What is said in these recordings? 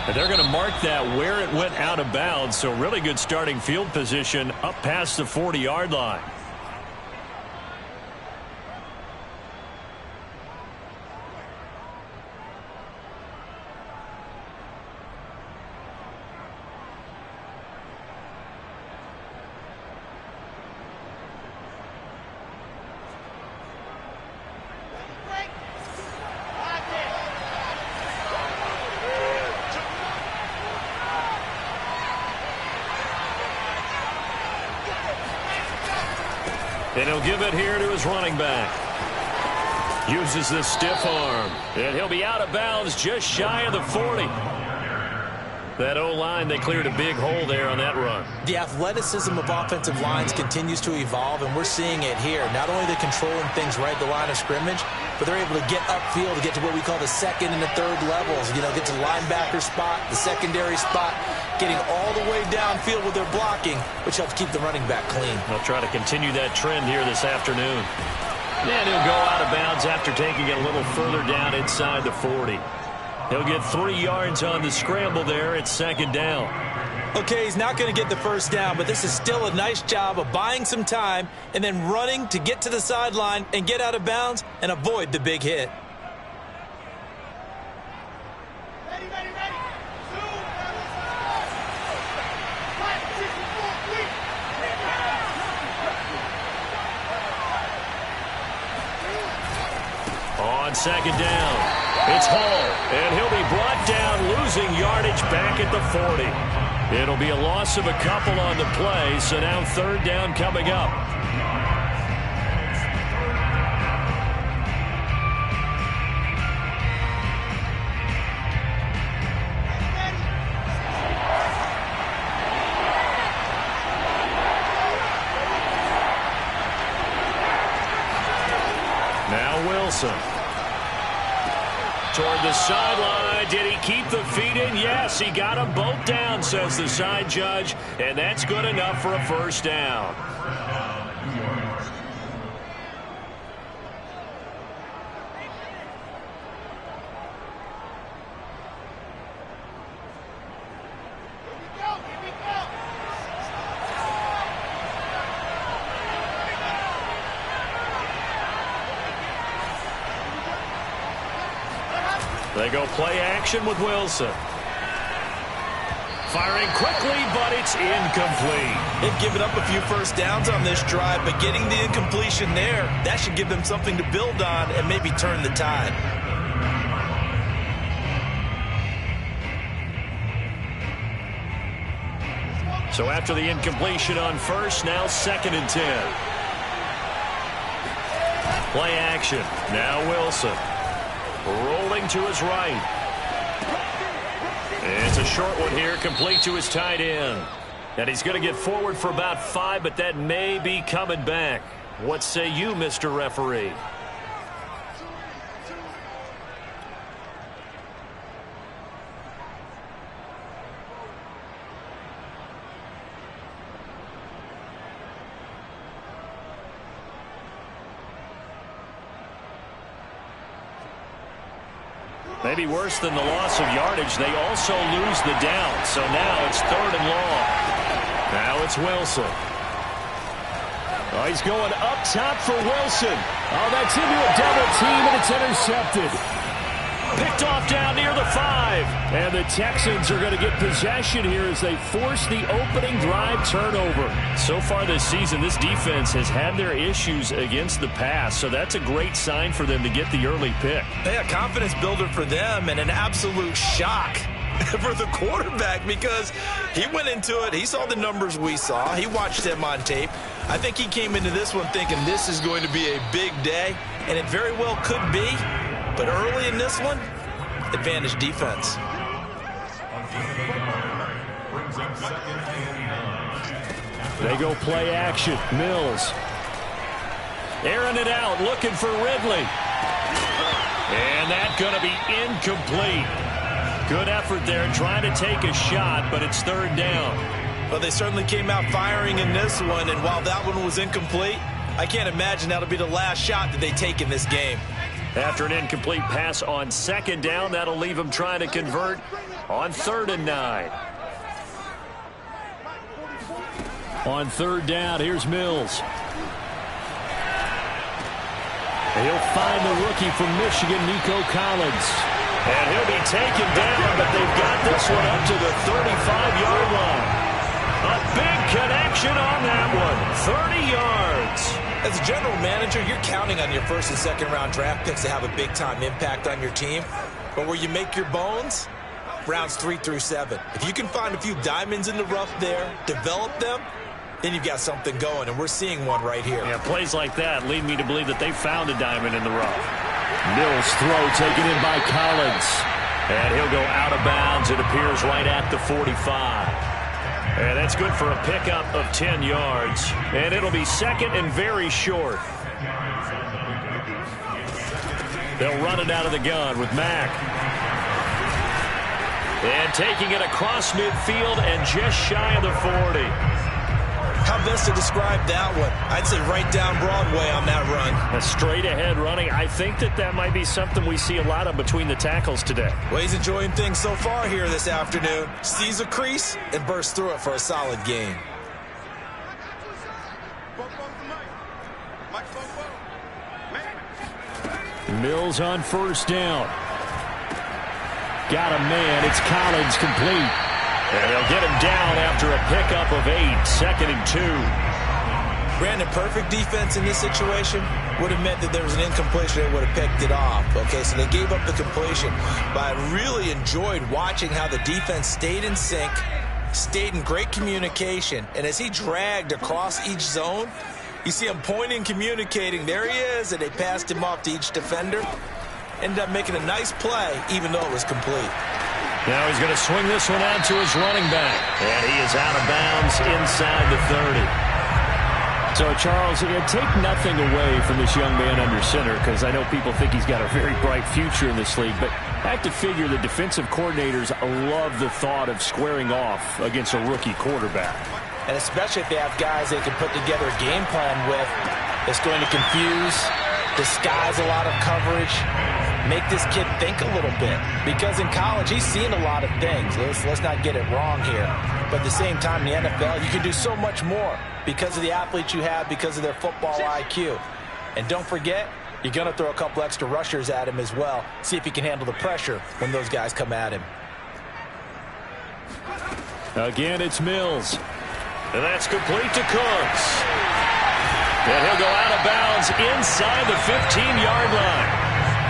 And they're going to mark that where it went out of bounds, so really good starting field position up past the 40-yard line. And he'll give it here to his running back. Uses the stiff arm. And he'll be out of bounds just shy of the 40. That O-line, they cleared a big hole there on that run. The athleticism of offensive lines continues to evolve, and we're seeing it here. Not only are they controlling things right at the line of scrimmage, but they're able to get upfield to get to what we call the second and the third levels. You know, get to the linebacker spot, the secondary spot, getting all the way downfield with their blocking, which helps keep the running back clean. They'll try to continue that trend here this afternoon. And he'll go out of bounds after taking it a little further down inside the 40. He'll get 3 yards on the scramble there at second down. Okay, he's not going to get the first down, but this is still a nice job of buying some time and then running to get to the sideline and get out of bounds and avoid the big hit. On second down, it's Hall, and he'll be brought down, losing yardage back at the 40. It'll be a loss of a couple on the play, so now third down coming up. Now Wilson. Toward the sideline. Did he keep the feet in? Yes, he got them both down, says the side judge, and that's good enough for a first down. They go play action with Wilson. Firing quickly, but it's incomplete. They've given up a few first downs on this drive, but getting the incompletion there, that should give them something to build on and maybe turn the tide. So after the incompletion on first, now second and 10. Play action. Now Wilson. Rolling to his right. It's a short one here, complete to his tight end. And he's going to get forward for about 5, but that may be coming back. What say you, Mr. Referee? Maybe worse than the loss of yardage, they also lose the down. So now it's third and long. Now it's Wilson. Oh, he's going up top for Wilson. Oh, that's into a double team, and it's intercepted. Picked off down near the 5. And the Texans are going to get possession here as they force the opening drive turnover. So far this season, this defense has had their issues against the pass, so that's a great sign for them to get the early pick. Yeah, confidence builder for them and an absolute shock for the quarterback because he went into it. He saw the numbers we saw. He watched them on tape. I think he came into this one thinking this is going to be a big day, and it very well could be. But early in this one, advantage defense. They go play action. Mills. Airing it out, looking for Ridley. And that's going to be incomplete. Good effort there, trying to take a shot, but it's third down. Well, they certainly came out firing in this one, and while that one was incomplete, I can't imagine that'll be the last shot that they take in this game. After an incomplete pass on second down, that'll leave him trying to convert on 3rd and 9. On 3rd down, here's Mills. He'll find the rookie from Michigan, Nico Collins. And he'll be taken down, but they've got this one up to the 35-yard line. A big connection on that one. 30 yards. As a general manager, you're counting on your first and second round draft picks to have a big-time impact on your team. But where you make your bones, rounds 3 through 7. If you can find a few diamonds in the rough there, develop them, then you've got something going, and we're seeing one right here. Yeah, plays like that lead me to believe that they found a diamond in the rough. Mills' throw taken in by Collins. And he'll go out of bounds, it appears, right at the 45. And that's good for a pickup of 10 yards. And it'll be second and very short. They'll run it out of the gun with Mack. And taking it across midfield and just shy of the 40. How best to describe that one? I'd say right down Broadway on that run. A straight ahead running. I think that might be something we see a lot of between the tackles today. Well, he's enjoying things so far here this afternoon. Sees a crease and bursts through it for a solid gain. Mills on 1st down. Got a man. It's Collins, complete. And they'll get him down after a pickup of 8, 2nd and 2. Brandon, perfect defense in this situation would have meant that there was an incompletion. They would have picked it off. Okay, so they gave up the completion. But I really enjoyed watching how the defense stayed in sync, stayed in great communication. And as he dragged across each zone, you see him pointing, communicating. There he is, and they passed him off to each defender. Ended up making a nice play, even though it was complete. Now he's going to swing this one out to his running back. And he is out of bounds inside the 30. So, Charles, take nothing away from this young man under center, because I know people think he's got a very bright future in this league, but I have to figure the defensive coordinators love the thought of squaring off against a rookie quarterback. And especially if they have guys they can put together a game plan with that's going to confuse, disguise a lot of coverage, make this kid think a little bit. Because in college, he's seen a lot of things. Let's not get it wrong here. But at the same time, in the NFL, you can do so much more because of the athletes you have, because of their football IQ. And don't forget, you're going to throw a couple extra rushers at him as well. See if he can handle the pressure when those guys come at him. Again, it's Mills. And that's complete to Cooks. And he'll go out of bounds inside the 15-yard line.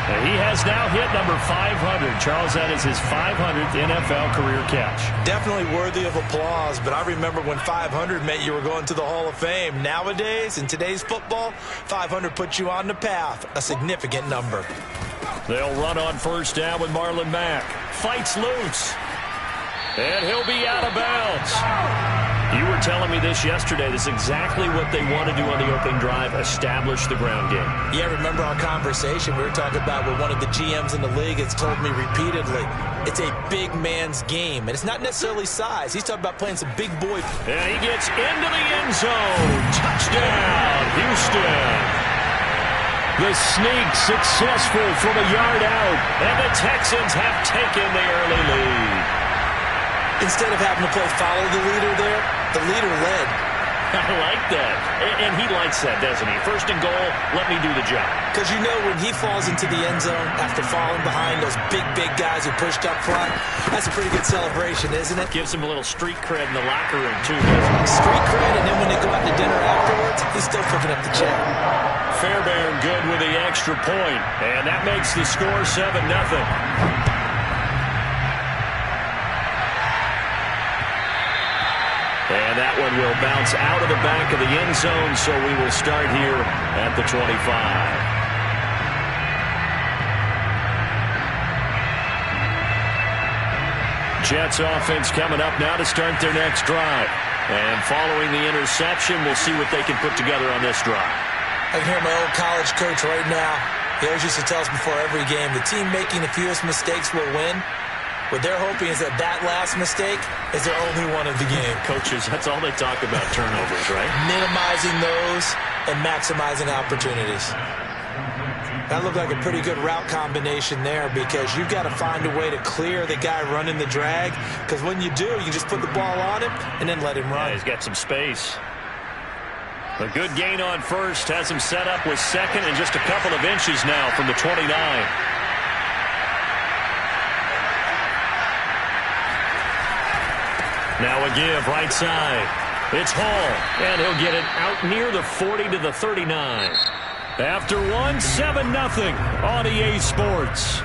And he has now hit number 500. Charles, that is his 500th NFL career catch. Definitely Worthy of applause, but I remember when 500 meant you were going to the Hall of Fame. Nowadays, in today's football, 500 puts you on the path, a significant number. They'll run on 1st down with Marlon Mack. Fights loose. And he'll be out of bounds. You were telling me this yesterday. This is exactly what they want to do on the opening drive, establish the ground game. Yeah, remember our conversation we were talking about with one of the GMs in the league has told me repeatedly, it's a big man's game. And it's not necessarily size. He's talking about playing some big boy. And he gets into the end zone. Touchdown, Houston. The sneak successful from a yard out. And the Texans have taken the early lead. Instead of having to play follow the leader there, the leader led. I like that. And he likes that, doesn't he? 1st and goal, let me do the job. Because you know when he falls into the end zone after falling behind those big guys who pushed up front, that's a pretty good celebration, isn't it? Gives him a little street cred in the locker room, too. Street cred, and then when they go out to dinner afterwards, he's still picking up the check. Fairbairn good with the extra point. And that makes the score 7-0. And that one will bounce out of the back of the end zone, so we will start here at the 25. Jets offense coming up now to start their next drive. And following the interception, we'll see what they can put together on this drive. I can hear my old college coach right now. He always used to tell us before every game, the team making the fewest mistakes will win. What they're hoping is that last mistake is their only one of the game. Coaches, that's all they talk about, turnovers, right? Minimizing those and maximizing opportunities. That looked like a pretty good route combination there because you've got to find a way to clear the guy running the drag, because when you do, you just put the ball on him and then let him run. Yeah, he's got some space. A good gain on first has him set up with second and just a couple of inches now from the 29. Now a give right side. It's Hall, and he'll get it out near the 40 to the 39. After one, 7-0 on EA Sports.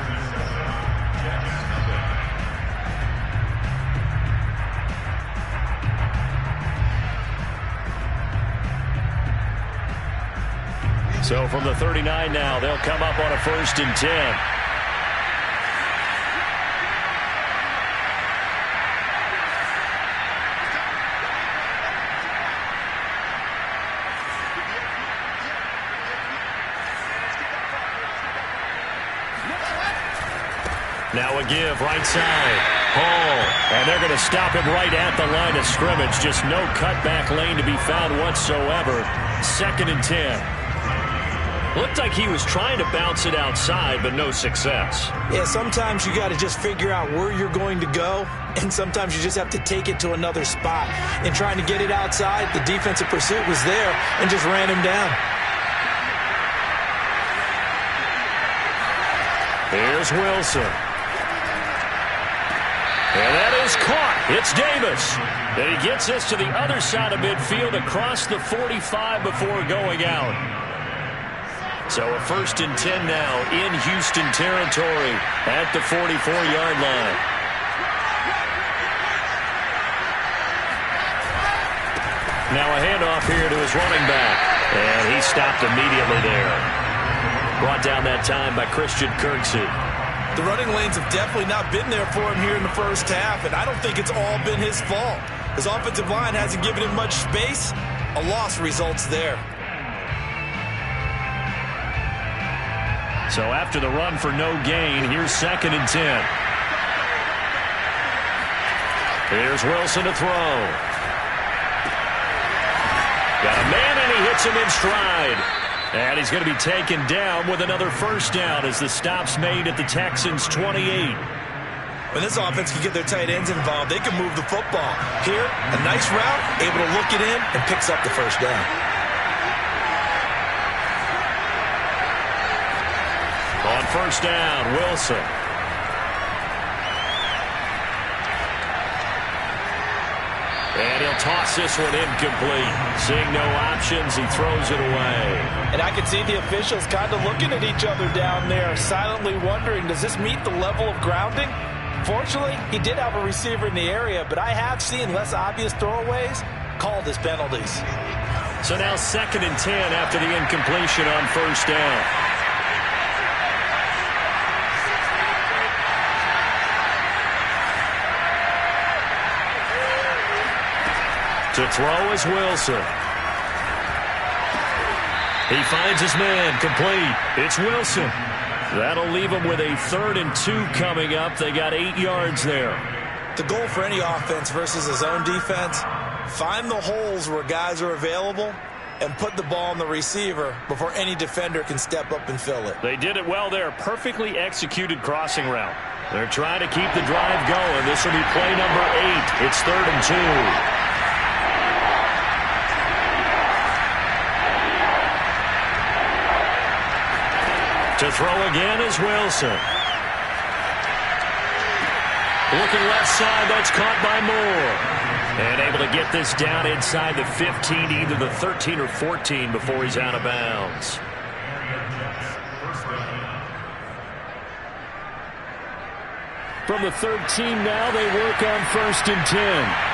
So from the 39 now, they'll come up on a 1st and 10. Now a give right side. Hall. And they're going to stop him right at the line of scrimmage. Just no cutback lane to be found whatsoever. 2nd and 10. Looked like he was trying to bounce it outside, but no success. Yeah, sometimes you got to just figure out where you're going to go, and sometimes you just have to take it to another spot. In trying to get it outside, the defensive pursuit was there and just ran him down. Here's Wilson. And that is caught. It's Davis. And he gets this to the other side of midfield across the 45 before going out. So a 1st and 10 now in Houston territory at the 44-yard line. Now a handoff here to his running back. And he stopped immediately there. Brought down that time by Christian Kirksey. The running lanes have definitely not been there for him here in the first half, and I don't think it's all been his fault. His offensive line hasn't given him much space. A loss results there. So after the run for no gain, here's 2nd and 10. Here's Wilson to throw. Got a man, and he hits him in stride. And he's going to be taken down with another 1st down as the stop's made at the Texans' 28. When this offense can get their tight ends involved, they can move the football. Here, a nice route, able to look it in, and picks up the 1st down. On 1st down, Wilson. And he'll toss this one incomplete. Seeing no options, he throws it away. And I can see the officials kind of looking at each other down there, silently wondering, does this meet the level of grounding? Fortunately, he did have a receiver in the area, but I have seen less obvious throwaways called as penalties. So now 2nd and 10 after the incompletion on 1st down. To throw is Wilson. He finds his man, complete. It's Wilson. That'll leave him with a 3rd and 2 coming up. They got 8 yards there. The goal for any offense versus his own defense, find the holes where guys are available and put the ball on the receiver before any defender can step up and fill it. They did it well there. Perfectly executed crossing route. They're trying to keep the drive going. This will be play number 8. It's 3rd and 2. To throw again is Wilson. Looking left side, that's caught by Moore. And able to get this down inside the 15, either the 13 or 14 before he's out of bounds. From the 13 now, they work on 1st and 10.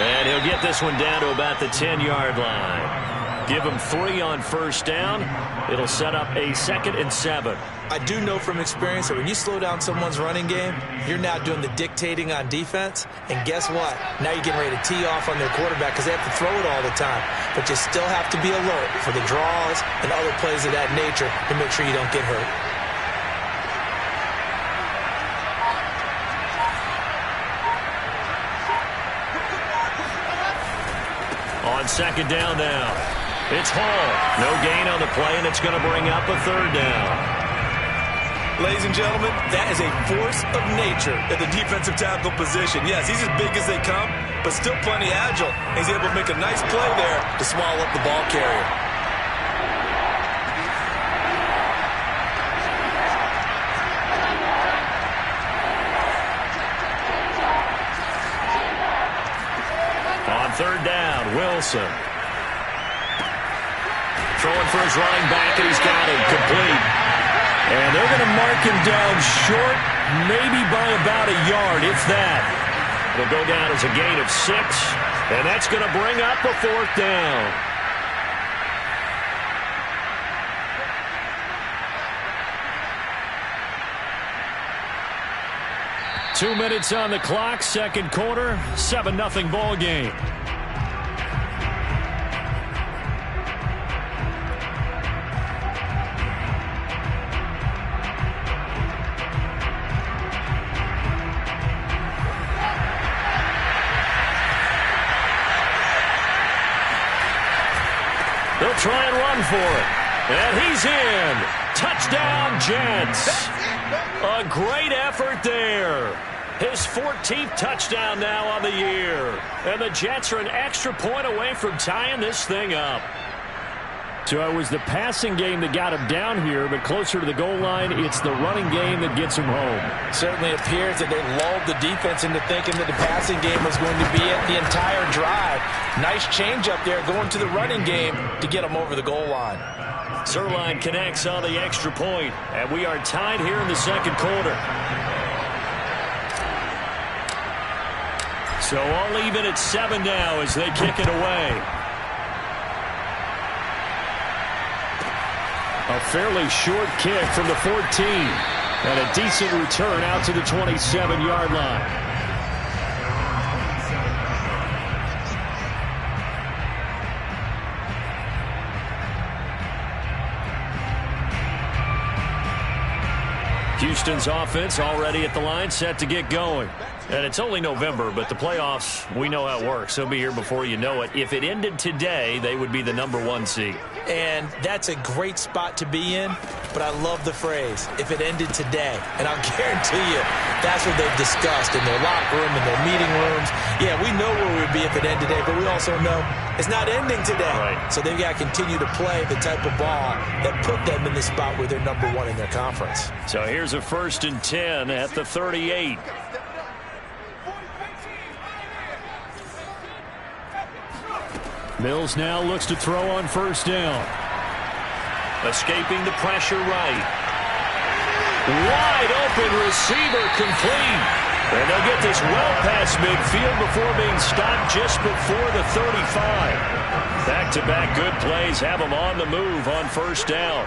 And he'll get this one down to about the 10-yard line. Give him 3 on 1st down. It'll set up a 2nd and 7. I do know from experience that when you slow down someone's running game, you're now doing the dictating on defense. And guess what? Now you're getting ready to tee off on their quarterback because they have to throw it all the time. But you still have to be alert for the draws and other plays of that nature to make sure you don't get hurt. On second down now. It's Hall. No gain on the play, and it's going to bring up a third down. Ladies and gentlemen, that is a force of nature at the defensive tackle position. Yes, he's as big as they come, but still plenty agile. He's able to make a nice play there to swallow up the ball carrier. On third down, Wilson. Throwing for his running back, and he's got him complete. And they're going to mark him down short, maybe by about a yard, if that. It'll go down as a gain of 6, and that's going to bring up a fourth down. Two minutes on the clock, second quarter, 7-0 ball game. They'll try and run for it. And he's in. Touchdown, Jets. A great effort there. His 14th touchdown now on the year. And the Jets are an extra point away from tying this thing up. So it was the passing game that got him down here, but closer to the goal line, it's the running game that gets him home. Certainly appears that they lulled the defense into thinking that the passing game was going to be it the entire drive. Nice change up there going to the running game to get him over the goal line. Zerline connects on the extra point, and we are tied here in the second quarter. So all even at 7 now as they kick it away. A fairly short kick from the 14. And a decent return out to the 27-yard line. Houston's offense already at the line, set to get going. And it's only November, but the playoffs, we know how it works. They'll be here before you know it. If it ended today, they would be the #1 seed. And that's a great spot to be in, but I love the phrase, if it ended today. And I'll guarantee you, that's what they've discussed in their locker room, in their meeting rooms. Yeah, we know where we would be if it ended today, but we also know it's not ending today. Right. So they've got to continue to play the type of ball that put them in the spot where they're #1 in their conference. So here's a 1st and 10 at the 38. Mills now looks to throw on 1st down. Escaping the pressure right. Wide open receiver complete. And they'll get this well past midfield before being stopped just before the 35. Back-to-back good plays have them on the move on 1st down.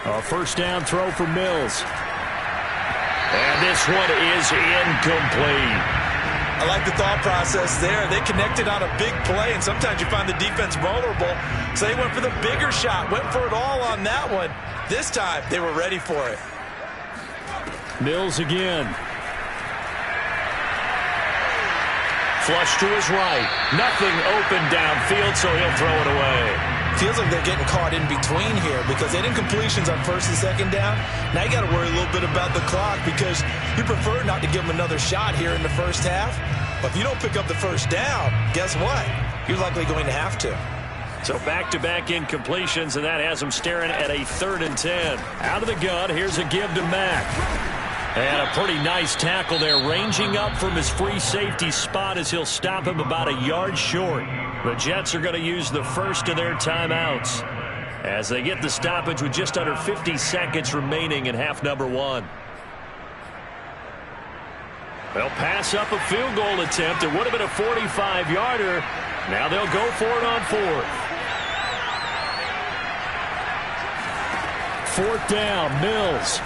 A 1st down throw for Mills. And this one is incomplete. I like the thought process there. They connected on a big play, and sometimes you find the defense vulnerable. So they went for the bigger shot, went for it all on that one. This time, they were ready for it. Mills again. Flush to his right. Nothing open downfield, so he'll throw it away. Feels like they're getting caught in between here because they didn't completions on 1st and 2nd down. Now you got to worry a little bit about the clock because you prefer not to give them another shot here in the 1st half. But if you don't pick up the 1st down, guess what? You're likely going to have to. So back-to-back incompletions, and that has them staring at a 3rd and 10. Out of the gun, here's a give to Mack. And a pretty nice tackle there, ranging up from his free safety spot as he'll stop him about a yard short. The Jets are going to use the first of their timeouts as they get the stoppage with just under 50 seconds remaining in half #1. They'll pass up a field goal attempt. It would have been a 45-yarder. Now they'll go for it on 4th. 4th down, Mills.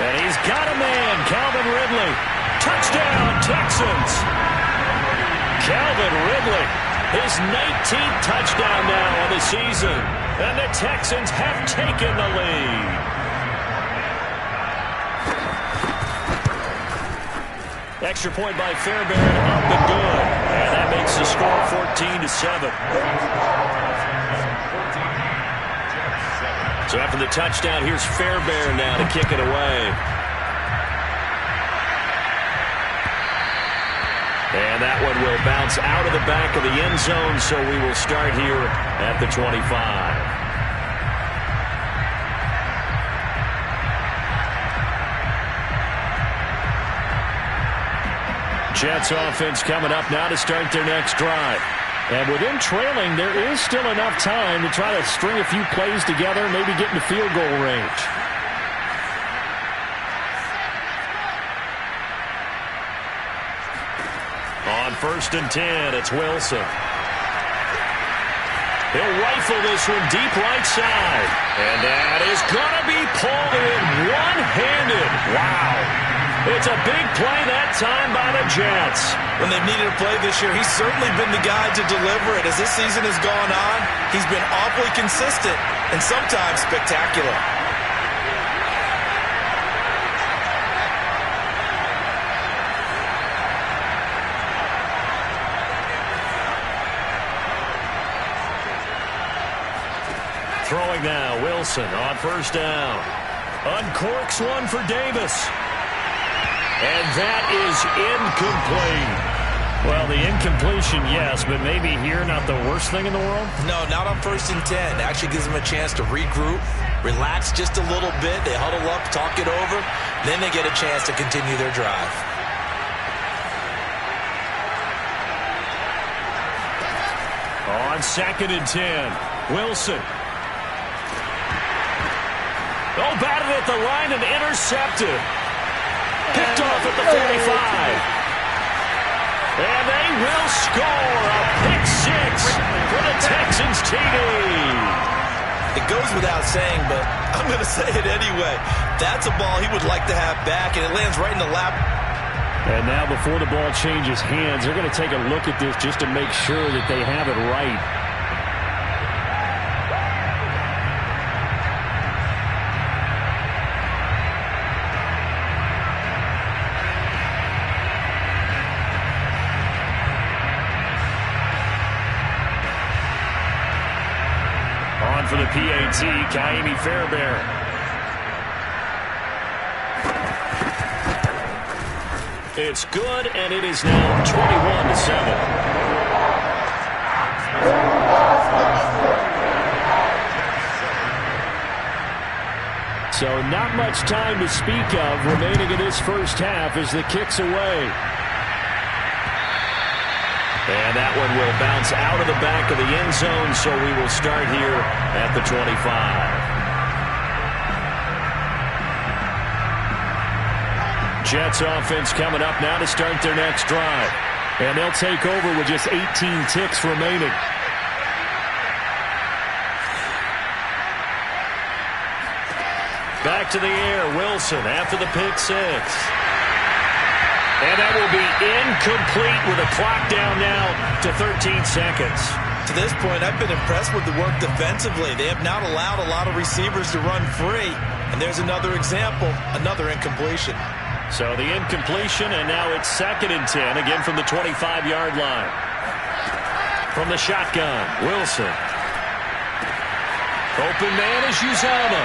And he's got a man, Calvin Ridley. Touchdown, Texans. Calvin Ridley His 19th touchdown now on the season. And the Texans have taken the lead. Extra point by Fairbairn, up and good. And that makes the score 14-7. So after the touchdown, here's Fairbairn now to kick it away. And that one will bounce out of the back of the end zone, so we will start here at the 25. Jets offense coming up now to start their next drive. And with them trailing, there is still enough time to try to string a few plays together, maybe get into field goal range. On 1st and 10, it's Wilson. He'll rifle this one deep right side. And that is going to be pulled in one-handed. Wow. It's a big play that time by the Jets. When they've needed a play this year, he's certainly been the guy to deliver it. As this season has gone on, he's been awfully consistent and sometimes spectacular. Throwing now, Wilson on 1st down. Uncorks one for Davis. And that is incomplete. Well, the incompletion, yes, but maybe here not the worst thing in the world? No, not on 1st and 10. Actually gives them a chance to regroup, relax just a little bit. They huddle up, talk it over. Then they get a chance to continue their drive. On 2nd and 10, Wilson. Oh, batted at the line and intercepted. Picked off at the 45. And they will score a pick six for the Texans TD. It goes without saying, but I'm going to say it anyway. That's a ball he would like to have back, and it lands right in the lap. And now before the ball changes hands, they're going to take a look at this just to make sure that they have it right. For the PAT, Kaimi Fairbairn. It's good, and it is now 21-7. So not much time to speak of remaining in this first half as the kick's away. And that one will bounce out of the back of the end zone, so we will start here at the 25. Jets offense coming up now to start their next drive. And they'll take over with just 18 ticks remaining. Back to the air, Wilson after the pick six. And that will be incomplete with a clock down now to 13 seconds. To this point, I've been impressed with the work defensively. They have not allowed a lot of receivers to run free. And there's another example, another incompletion. So the incompletion, and now it's 2nd and 10, again from the 25-yard line. From the shotgun, Wilson. Open man is Uzama.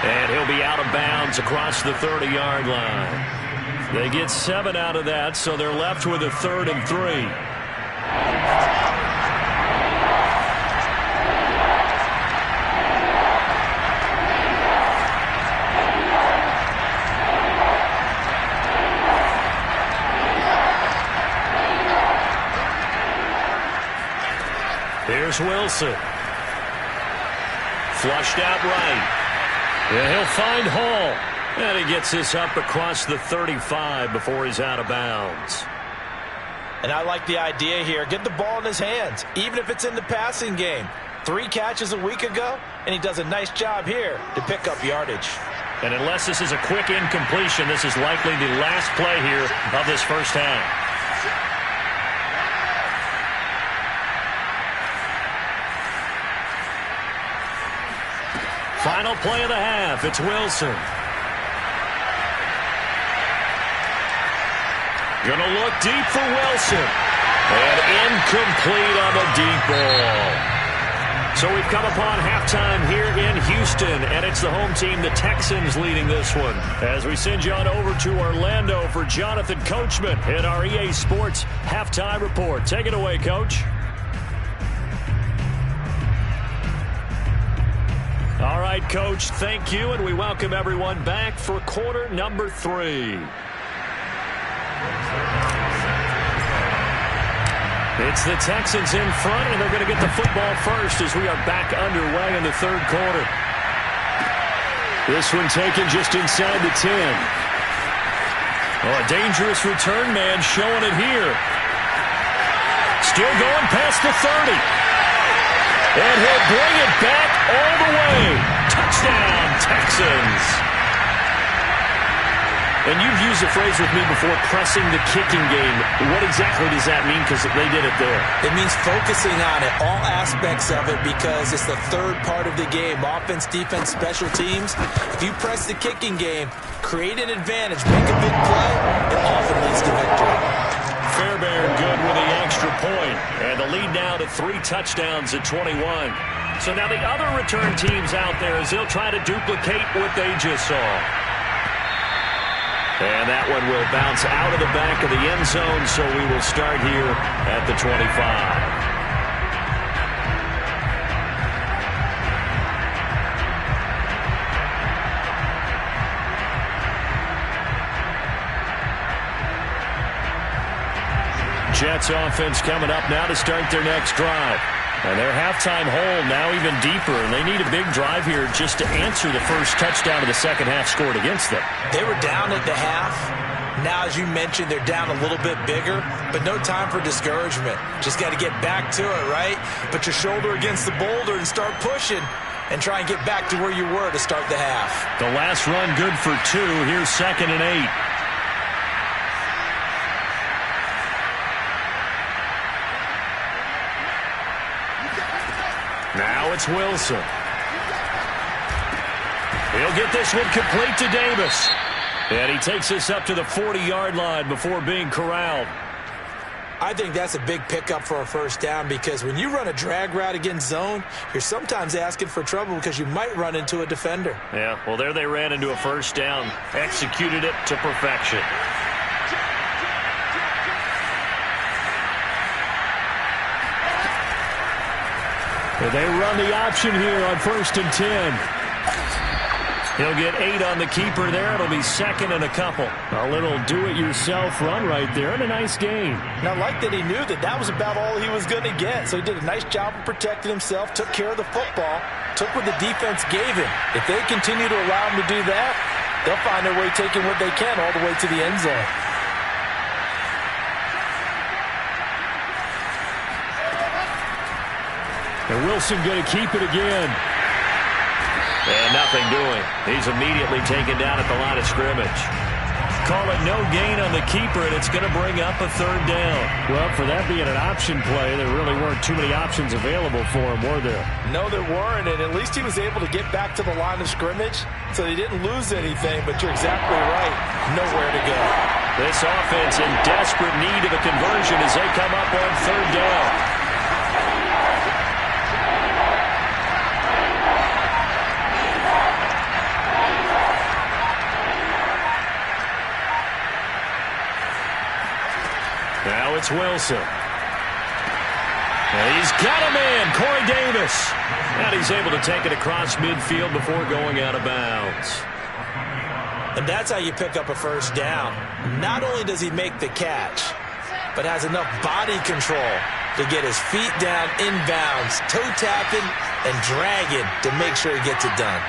And he'll be out of bounds across the 30-yard line. They get 7 out of that, so they're left with a 3rd and 3. Here's Wilson. Flushed out right. And he'll find Hall. And he gets this up across the 35 before he's out of bounds. And I like the idea here. Get the ball in his hands, even if it's in the passing game. 3 catches a week ago, and he does a nice job here to pick up yardage. And unless this is a quick incompletion, this is likely the last play here of this first half. Final play of the half. It's Wilson. Gonna look deep for Wilson. And incomplete on the deep ball. So we've come upon halftime here in Houston, and it's the home team, the Texans, leading this one. As we send you on over to Orlando for Jonathan Coachman in our EA Sports Halftime Report. Take it away, Coach. All right, Coach, thank you, and we welcome everyone back for quarter number 3. It's the Texans in front, and they're going to get the football first as we are back underway in the third quarter. This one taken just inside the 10. Oh, a dangerous return man showing it here. Still going past the 30. And he'll bring it back all the way. Touchdown, Texans. And you've used the phrase with me before, pressing the kicking game. What exactly does that mean? Because they did it there. It means focusing on it, all aspects of it, because it's the third part of the game. Offense, defense, special teams. If you press the kicking game, create an advantage, make a big play, it often leads to victory. Fairbairn good with the extra point. And the lead now to 3 touchdowns at 21. So now the other return teams out there as they'll try to duplicate what they just saw. And that one will bounce out of the back of the end zone, so we will start here at the 25. Jets offense coming up now to start their next drive. And their halftime hole now even deeper, and they need a big drive here just to answer the first touchdown of the second half scored against them. They were down at the half. Now, as you mentioned, they're down a little bit bigger, but no time for discouragement. Just got to get back to it, right? Put your shoulder against the boulder and start pushing and try and get back to where you were to start the half. The last run good for 2. Here's 2nd and 8. Now it's Wilson. He'll get this one complete to Davis. And he takes this up to the 40-yard line before being corralled. I think that's a big pickup for a first down, because when you run a drag route against zone, you're sometimes asking for trouble because you might run into a defender. Yeah, well, there they ran into a first down. Executed it to perfection. They run the option here on 1st and 10. He'll get 8 on the keeper there. It'll be 2nd and a couple. A little do-it-yourself run right there, and a nice gain. And I like that he knew that that was about all he was going to get. So he did a nice job of protecting himself, took care of the football, took what the defense gave him. If they continue to allow him to do that, they'll find their way taking what they can all the way to the end zone. And Wilson going to keep it again. And nothing doing. He's immediately taken down at the line of scrimmage. Call it no gain on the keeper, and it's going to bring up a 3rd down. Well, for that being an option play, there really weren't too many options available for him, were there? No, there weren't, and at least he was able to get back to the line of scrimmage, so he didn't lose anything, but you're exactly right. Nowhere to go. This offense in desperate need of a conversion as they come up on 3rd down. Now it's Wilson. And he's got a man, Corey Davis. And he's able to take it across midfield before going out of bounds. And that's how you pick up a first down. Not only does he make the catch, but has enough body control to get his feet down inbounds, toe tapping and dragging to make sure he gets it done.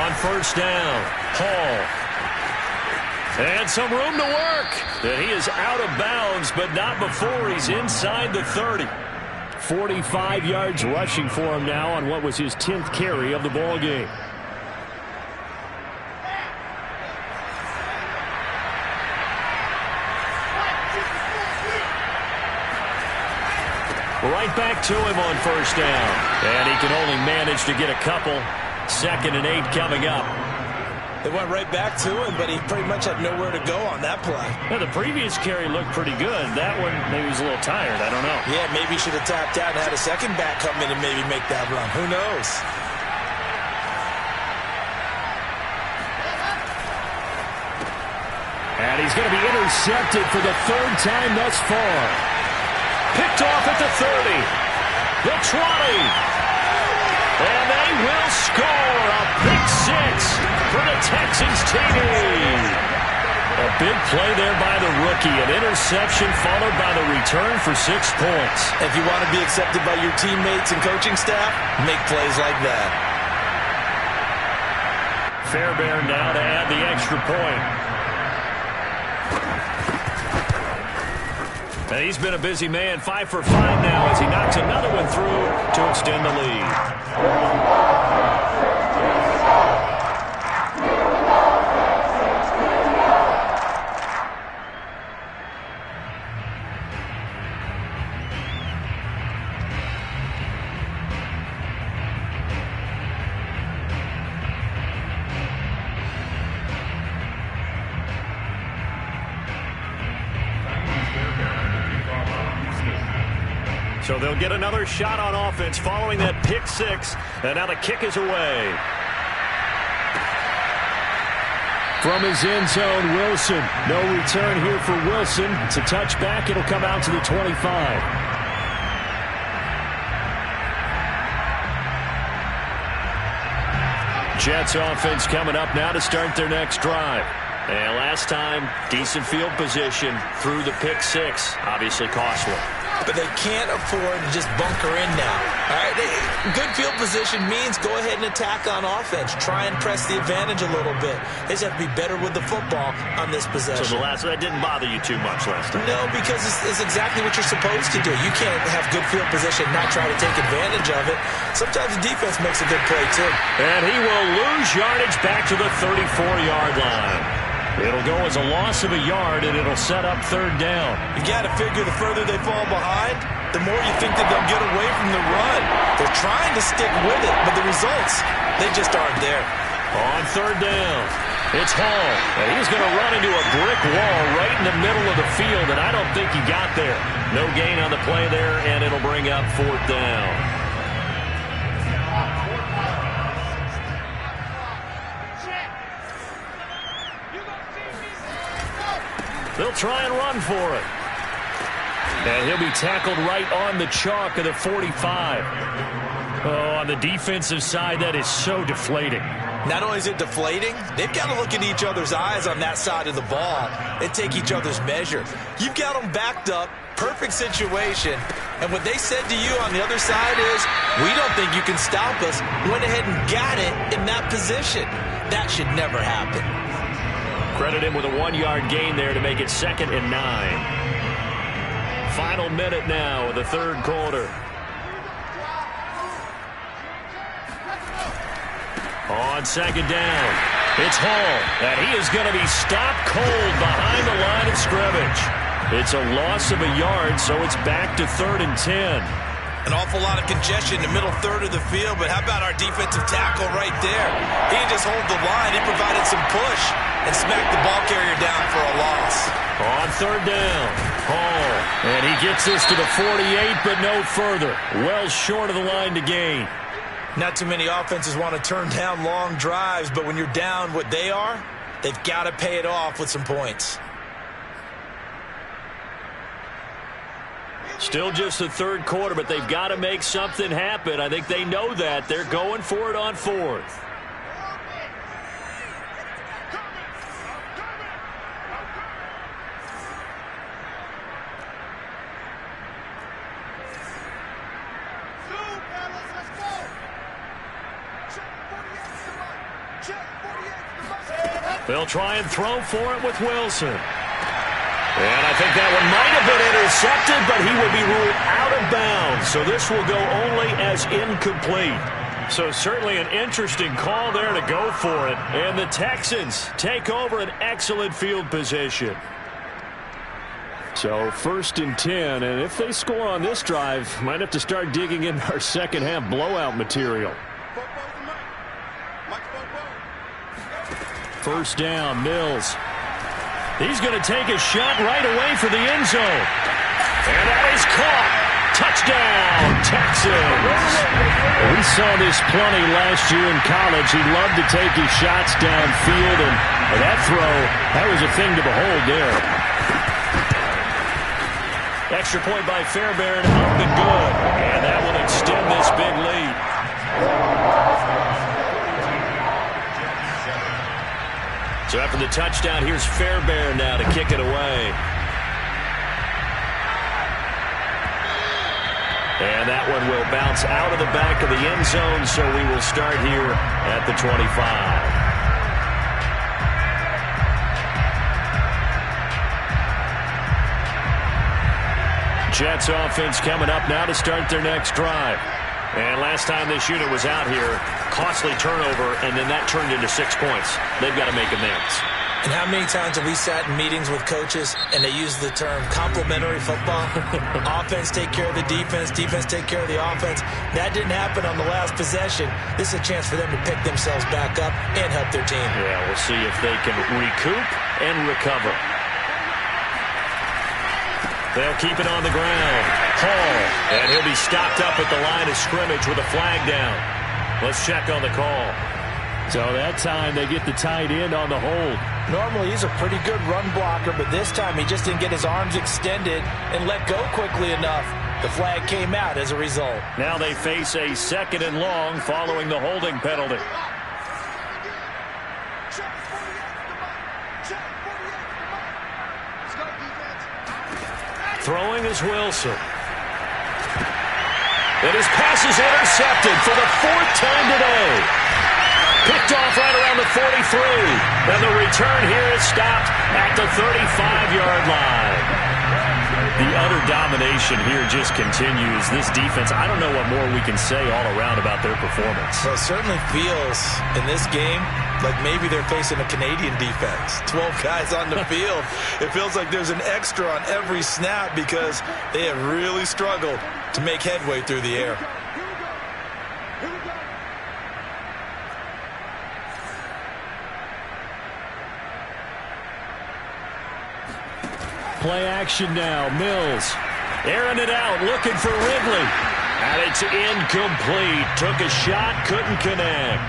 On 1st down, Hall. And some room to work. And he is out of bounds, but not before he's inside the 30. 45 yards rushing for him now on what was his 10th carry of the ball game. Right right back to him on first down. And he can only manage to get a couple. 2nd and 8 coming up. They went right back to him, but he pretty much had nowhere to go on that play. Yeah, the previous carry looked pretty good. That one, maybe he was a little tired. I don't know. Yeah, maybe he should have tapped out and had a second back come in and maybe make that run. Who knows? And he's going to be intercepted for the 3rd time thus far. Picked off at the 30. The 20. And they will score a pick 6 for the Texans TD. A big play there by the rookie. An interception followed by the return for 6 points. If you want to be accepted by your teammates and coaching staff, make plays like that. Fairbairn now to add the extra point. And he's been a busy man, 5 for 5 now as he knocks another one through to extend the lead. So they'll get another shot on offense following that pick 6. And now the kick is away. From his end zone, Wilson. No return here for Wilson. It's a touchback. It'll come out to the 25. Jets offense coming up now to start their next drive. And last time, decent field position through the pick 6. Obviously costly. But they can't afford to just bunker in now. All right, good field position means go ahead and attack on offense. Try and press the advantage a little bit. They just have to be better with the football on this possession. So that didn't bother you too much last time? No, because it's exactly what you're supposed to do. You can't have good field position and not try to take advantage of it. Sometimes the defense makes a good play, too. And he will lose yardage back to the 34-yard line. It'll go as a loss of a yard, and it'll set up 3rd down. You got to figure the further they fall behind, the more you think that they'll get away from the run. They're trying to stick with it, but the results, they just aren't there. On 3rd down, it's Hall. And he's going to run into a brick wall right in the middle of the field, and I don't think he got there. No gain on the play there, and it'll bring up 4th down. They'll try and run for it. And he'll be tackled right on the chalk of the 45. Oh, on the defensive side, that is so deflating. Not only is it deflating, they've got to look at each other's eyes on that side of the ball and take each other's measure. You've got them backed up, perfect situation, and what they said to you on the other side is, we don't think you can stop us. Went ahead and got it in that position. That should never happen. Credit him with a 1-yard gain there to make it 2nd and 9. Final minute now of the 3rd quarter. On 2nd down, it's Hall, and he is going to be stopped cold behind the line of scrimmage. It's a loss of a yard, so it's back to 3rd and 10. An awful lot of congestion in the middle 3rd of the field, but how about our defensive tackle right there? He didn't just hold the line, he provided some push and smacked the ball carrier down for a loss. On 3rd down, Hall, and he gets this to the 48, but no further. Well short of the line to gain. Not too many offenses want to turn down long drives, but when you're down what they are, they've got to pay it off with some points. Still just the 3rd quarter, but they've got to make something happen. I think they know that. They're going for it on 4th. They'll try and throw for it with Wilson. And I think that one might have been intercepted, but he will be ruled out of bounds. So this will go only as incomplete. So certainly an interesting call there to go for it. And the Texans take over an excellent field position. So 1st and 10, and if they score on this drive, might have to start digging in our second half blowout material. 1st down, Mills. He's going to take a shot right away for the end zone. And that is caught. Touchdown, Texans. We saw this plenty last year in college. He loved to take his shots downfield, and that throw, that was a thing to behold there. Extra point by Fairbairn, up and good. And that will extend this big lead. So after the touchdown, here's Fairbairn now to kick it away. And that one will bounce out of the back of the end zone, so we will start here at the 25. Jets offense coming up now to start their next drive. And last time this unit was out here, costly turnover, and then that turned into 6 points. They've got to make amends. And how many times have we sat in meetings with coaches and they use the term complementary football? Offense take care of the defense, defense take care of the offense. That didn't happen on the last possession. This is a chance for them to pick themselves back up and help their team. Yeah, we'll see if they can recoup and recover. They'll keep it on the ground. Hall, and he'll be stopped up at the line of scrimmage with a flag down. Let's check on the call. So that time they get the tight end on the hold. Normally he's a pretty good run blocker, but this time he just didn't get his arms extended and let go quickly enough. The flag came out as a result. Now they face a 2nd and long following the holding penalty. Throwing is Wilson. And his pass is intercepted for the 4th time today. Picked off right around the 43. And the return here is stopped at the 35-yard line. The utter domination here just continues. This defense, I don't know what more we can say all around about their performance. Well, it certainly feels in this game like maybe they're facing a Canadian defense. 12 guys on the field. It feels like there's an extra on every snap because they have really struggled to make headway through the air. Play action now. Mills airing it out, looking for Ridley. And it's incomplete. Took a shot, couldn't connect.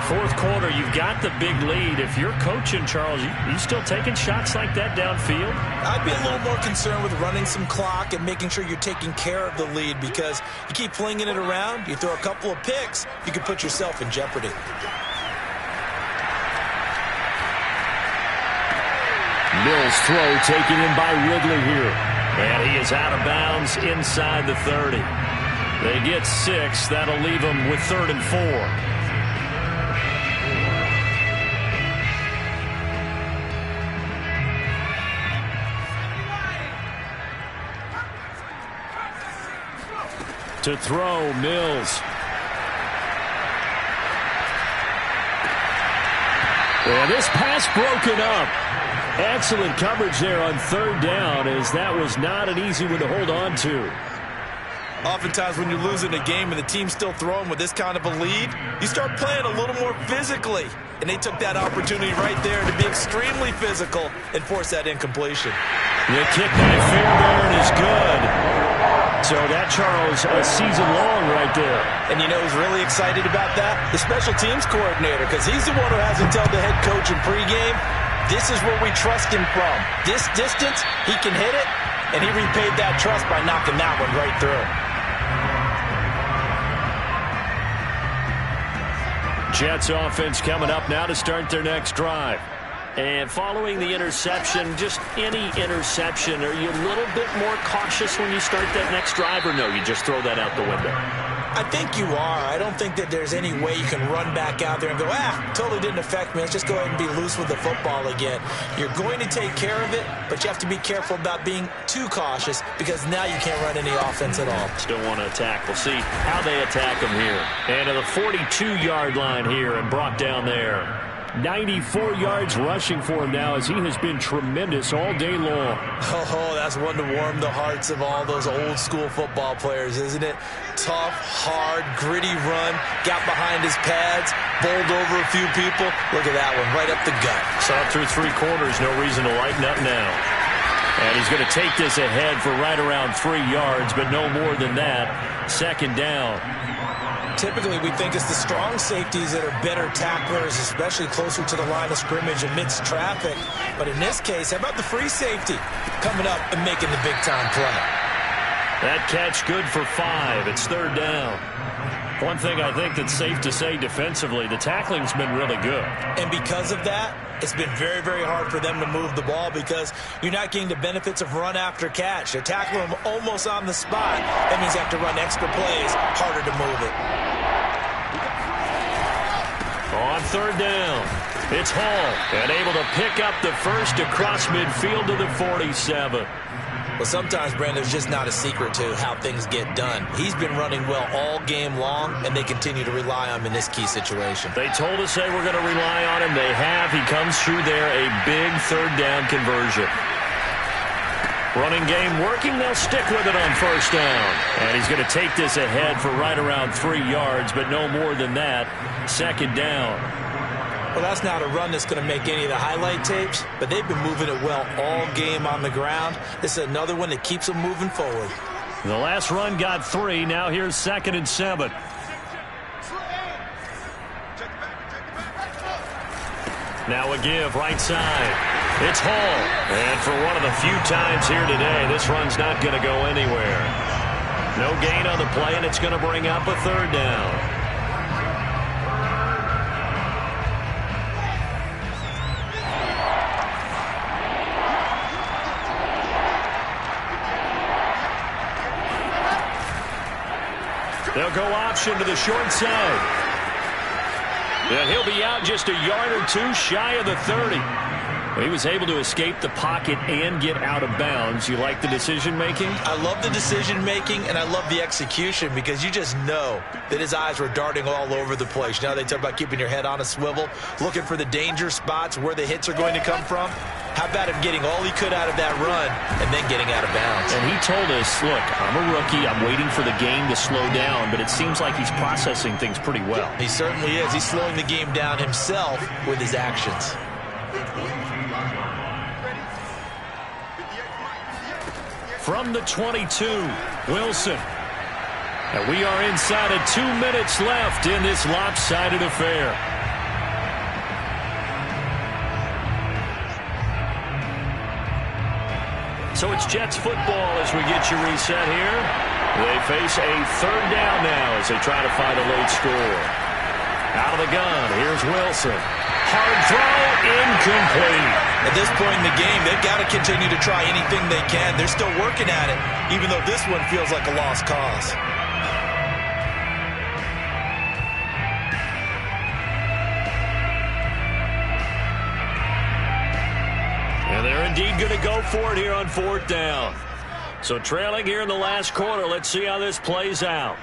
4th quarter, you've got the big lead. If you're coaching, Charles, you still taking shots like that downfield? I'd be a little more concerned with running some clock and making sure you're taking care of the lead, because you keep flinging it around, you throw a couple of picks, you can put yourself in jeopardy. Mills' throw taken in by Ridley here. And he is out of bounds inside the 30. They get 6. That'll leave them with 3rd and 4. To throw, Mills. And this pass broken up. Excellent coverage there on 3rd down, as that was not an easy one to hold on to. Oftentimes when you're losing a game and the team's still throwing with this kind of a lead, you start playing a little more physically. And they took that opportunity right there to be extremely physical and force that incompletion. The kick by Fairbairn is good. So that, Charles, a season long right there. And you know who's really excited about that? The special teams coordinator, because he's the one who has to tell the head coach in pregame, this is where we trust him from. This distance, he can hit it, and he repaid that trust by knocking that one right through. Jets offense coming up now to start their next drive. And following the interception, just any interception, are you a little bit more cautious when you start that next drive, or no, you just throw that out the window? I think you are. I don't think that there's any way you can run back out there and go, totally didn't affect me. Let's just go ahead and be loose with the football again. You're going to take care of it, but you have to be careful about being too cautious, because now you can't run any offense at all. Still want to attack. We'll see how they attack them here. And to the 42-yard line here and brought down there. 94 yards rushing for him now as he has been tremendous all day long. Oh, that's one to warm the hearts of all those old school football players, isn't it? Tough, hard, gritty run, got behind his pads, bowled over a few people. Look at that one, right up the gut. So up through 3 quarters, no reason to lighten up now. And he's going to take this ahead for right around 3 yards, but no more than that. 2nd down. Typically, we think it's the strong safeties that are better tacklers, especially closer to the line of scrimmage amidst traffic. But in this case, how about the free safety coming up and making the big-time play? That catch good for 5. It's 3rd down. One thing I think that's safe to say defensively, the tackling's been really good. And because of that, it's been very, very hard for them to move the ball because you're not getting the benefits of run after catch. They're tackling them almost on the spot. That means they have to run extra plays, harder to move it. On 3rd down, it's Hall, and able to pick up the first across midfield to the 47. Well, sometimes, Brandon, there's just not a secret to how things get done. He's been running well all game long, and they continue to rely on him in this key situation. They told us they were going to rely on him. They have. He comes through there, a big 3rd down conversion. Running game working. They'll stick with it on 1st down. And he's going to take this ahead for right around 3 yards, but no more than that. 2nd down. Well, that's not a run that's going to make any of the highlight tapes, but they've been moving it well all game on the ground. This is another one that keeps them moving forward. The last run got 3. Now here's 2nd and 7. Now a give right side. It's Hall. And for one of the few times here today, this run's not going to go anywhere. No gain on the play, and it's going to bring up a 3rd down. They'll go option to the short side. And he'll be out just a yard or 2 shy of the 30. He was able to escape the pocket and get out of bounds. You like the decision-making? I love the decision-making, and I love the execution because you just know that his eyes were darting all over the place. You know, they talk about keeping your head on a swivel, looking for the danger spots where the hits are going to come from. How about him getting all he could out of that run and then getting out of bounds? And he told us, look, I'm a rookie. I'm waiting for the game to slow down, but it seems like he's processing things pretty well. He certainly is. He's slowing the game down himself with his actions. From the 22, Wilson. And we are inside of 2 minutes left in this lopsided affair. So it's Jets football as we get you reset here. They face a 3rd down now as they try to find a late score. Out of the gun, here's Wilson. Hard throw, incomplete. At this point in the game, they've got to continue to try anything they can. They're still working at it, even though this one feels like a lost cause. And they're indeed going to go for it here on 4th down. So trailing here in the last quarter, let's see how this plays out.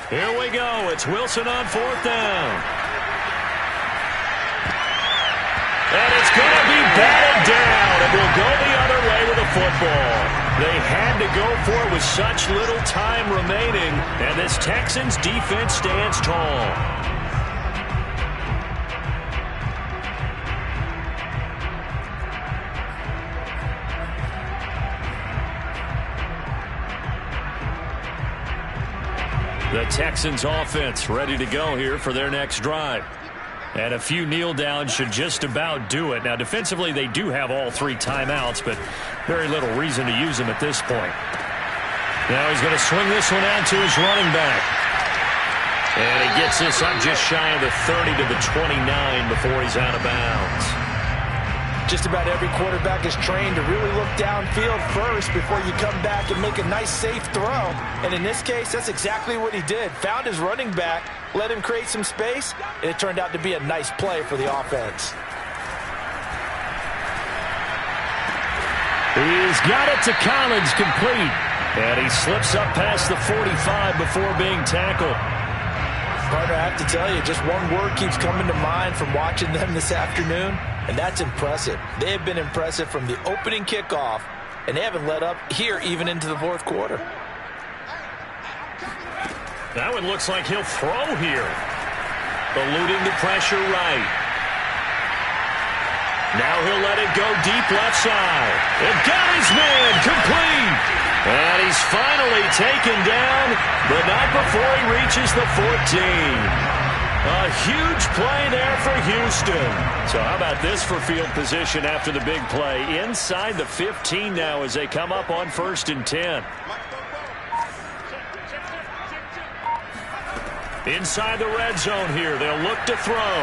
Here we go. It's Wilson on 4th down. And it's going to be batted down. It will go the other way with the football. They had to go for it with such little time remaining. And this Texans defense stands tall. The Texans offense ready to go here for their next drive. And a few kneel downs should just about do it. Now, defensively, they do have all 3 timeouts, but very little reason to use them at this point. Now he's going to swing this one out to his running back. And he gets this up just shy of the 30 to the 29 before he's out of bounds. Just about every quarterback is trained to really look downfield first before you come back and make a nice, safe throw. And in this case, that's exactly what he did. Found his running back, let him create some space, and it turned out to be a nice play for the offense. He's got it to Collins, complete. And he slips up past the 45 before being tackled. Partner, I have to tell you, just one word keeps coming to mind from watching them this afternoon, and that's impressive. They have been impressive from the opening kickoff, and they haven't let up here even into the fourth quarter. That one looks like he'll throw here. Eluding the pressure right. Now he'll let it go deep left side. And got his man complete. And he's finally taken down, but not before he reaches the 14. A huge play there for Houston. So how about this for field position after the big play? Inside the 15 now as they come up on 1st and 10. Inside the red zone here. They'll look to throw.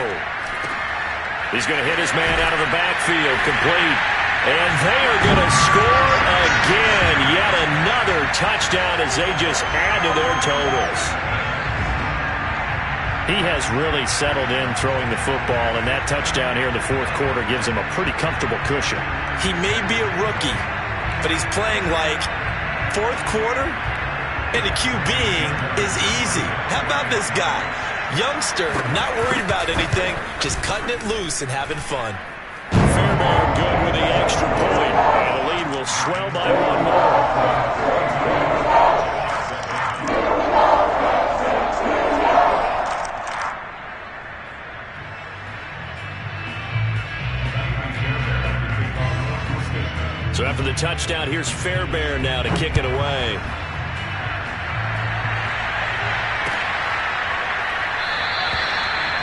He's going to hit his man out of the backfield. Complete. And they are going to score again. Yet another touchdown as they just add to their totals. He has really settled in throwing the football, and that touchdown here in the fourth quarter gives him a pretty comfortable cushion. He may be a rookie, but he's playing like fourth quarter. And the QBing is easy. How about this guy? Youngster, not worried about anything, just cutting it loose and having fun. Fairbairn good with the extra point. And the lead will swell by one more. So after the touchdown, here's Fairbairn now to kick it away.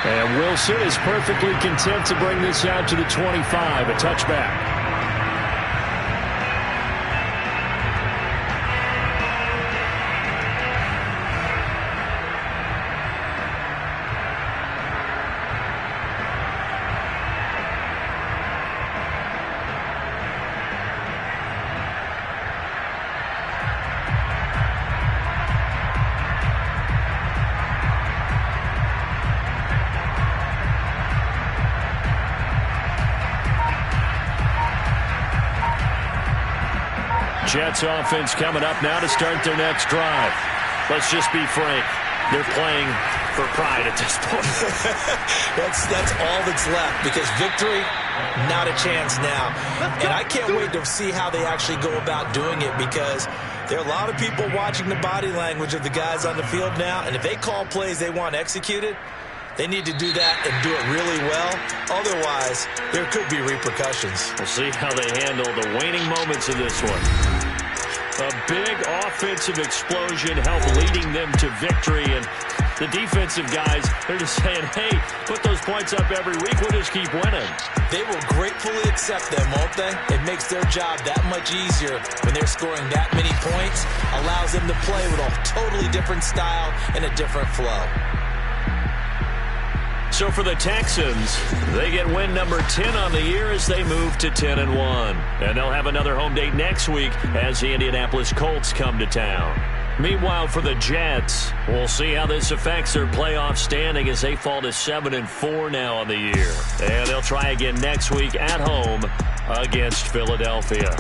And Wilson is perfectly content to bring this out to the 25, a touchback. Jets offense coming up now to start their next drive. Let's just be frank. They're playing for pride at this point. That's all that's left, because victory, not a chance now. And I can't wait to see how they actually go about doing it, because there are a lot of people watching the body language of the guys on the field now, and if they call plays they want executed, they need to do that and do it really well. Otherwise, there could be repercussions. We'll see how they handle the waning moments of this one. A big offensive explosion helped leading them to victory. And the defensive guys, they're just saying, hey, put those points up every week. We'll just keep winning. They will gratefully accept them, won't they? It makes their job that much easier when they're scoring that many points. Allows them to play with a totally different style and a different flow. So for the Texans, they get win number 10 on the year as they move to 10-1. And they'll have another home date next week as the Indianapolis Colts come to town. Meanwhile, for the Jets, we'll see how this affects their playoff standing as they fall to 7-4 now on the year. And they'll try again next week at home against Philadelphia.